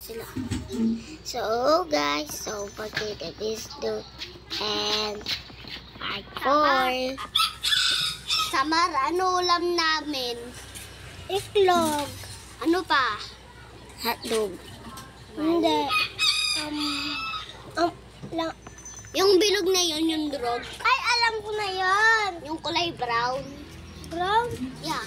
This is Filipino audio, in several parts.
sila. So, guys, so pagkita this dude and part 4. Samar, ano ulam namin? Iklog. Ano pa? Hotdog. Hindi. Yung bilog na yun, yung drog. Ay, alam ko na yun. Yung kulay brown. Brown? Yeah.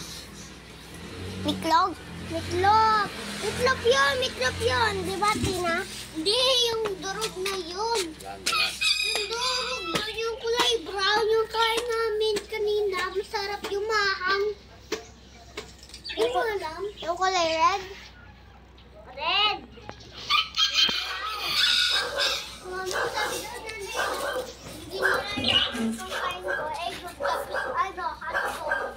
Miklog? Miklog. Miklog yun, miklog yun. Di ba, Tina? Hindi, yung drog na yun. Yung drog na yung kulay brown. Yung kain namin kanina. Masarap yung mahang. Hindi mo alam? Yung kulay red? Red. Mami, sabi ko na hindi mo alam yung kain ko. Eh, yung tapos, ano, hotdog.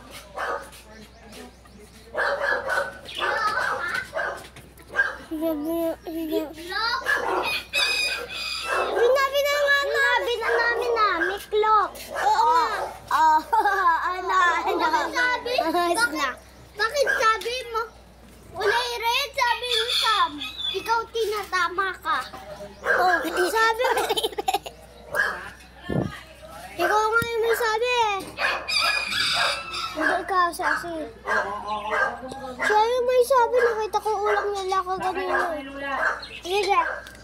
Sinabi na namin na, miklok. Oo nga. Bakit sabi mo? Kulay red, sabi mo, Sam. Ikaw tinatama ka. Oh, sabi mo. Ikaw nga yung may sabi eh. Hindi ka, Sasi. Siya yung may sabi, nakita ko ulang nila kaganina. Sige.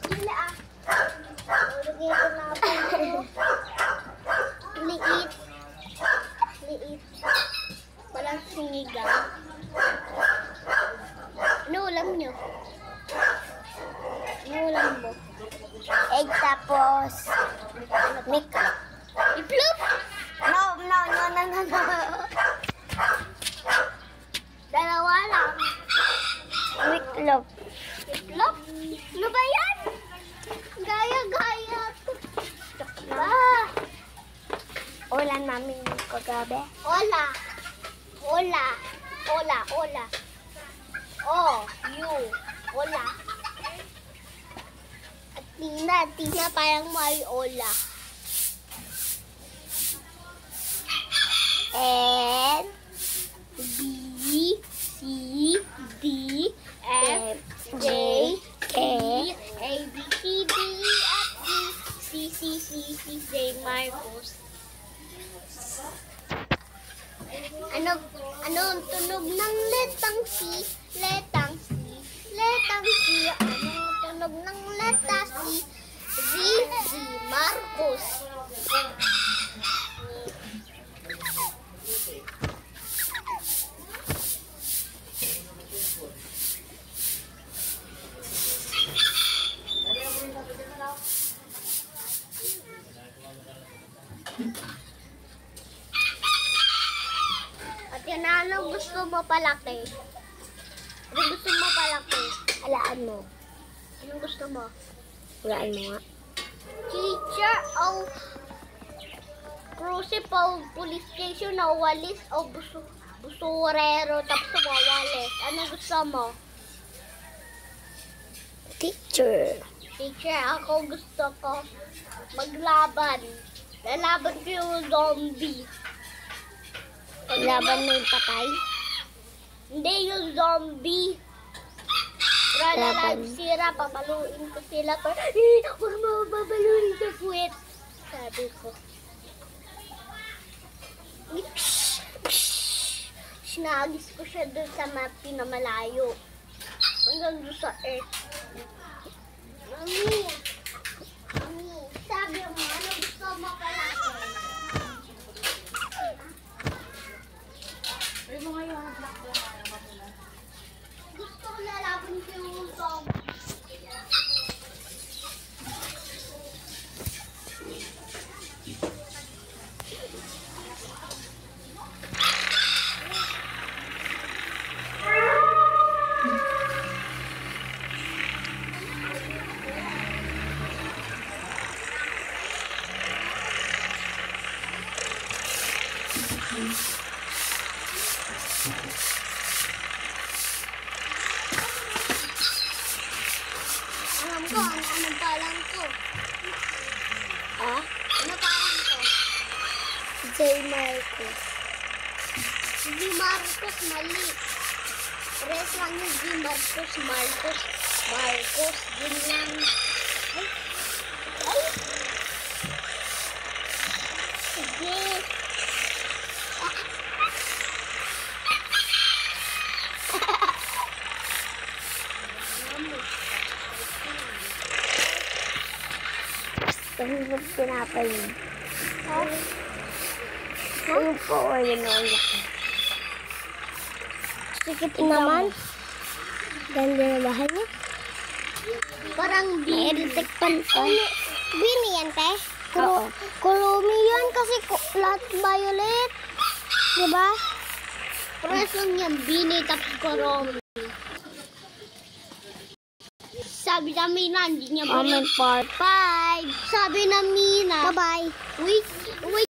Hila ah. Lagay ko na ako. Liit. Walang sinigang. Ano ulam nyo? Ano ulam mo? Egg tapos miklop. Iplop? No. Dalawa lang. Miklop. Miklop? Ano ba yan? Gaya. Ulan namin kagabi. Ola. Ola. At Tina parang may ola. And B, C, D, F, J, K, A, B, C, D, E, F, G, C, J, Marcos. Ano ang tunog ng letang C? Letang C. Ano ang tunog ng leta C? Z, Marcos. At yun na, ano gusto mo palaki? Alaan mo. Anong gusto mo? Alaan mo nga. Teacher o cruise o police station o walis o busurero tapos wawalis. Anong gusto mo? Teacher, ako gusto ko maglaban. Lalaban ko yung zombie. Laban mo yung patay? Hindi, yung zombie. Laban sira, papaluin ko sila. Huwag mo babaluin sa puwet. Sabi ko. Sinagis ko siya doon sa pinamalayo. Hanggang doon sa earth. Mami, sabi mo, ano gusto mo palaki? Gusto ko lalaban ko yung zombie. Alam ko, ano palang ko? Ha? Ano palang ko? J. Marcos. J. Marcos, mali. Press lang yung J. Marcos. Marcos din lang. Ay. Ay. Sige. Kahirap pinapay mo. Ha? Ayun po, ayun o. Sikip naman. Ganda na bahay niya. Parang Eritek pan ko. Bini yan, te? Oo. Kurumi yan kasi lahat violet. Diba? Pares lang yan, Bini tapos kurumi. Sabi na Mina, hindi niya Comment part 5. Sabi na Mina. Bye-bye. Wait.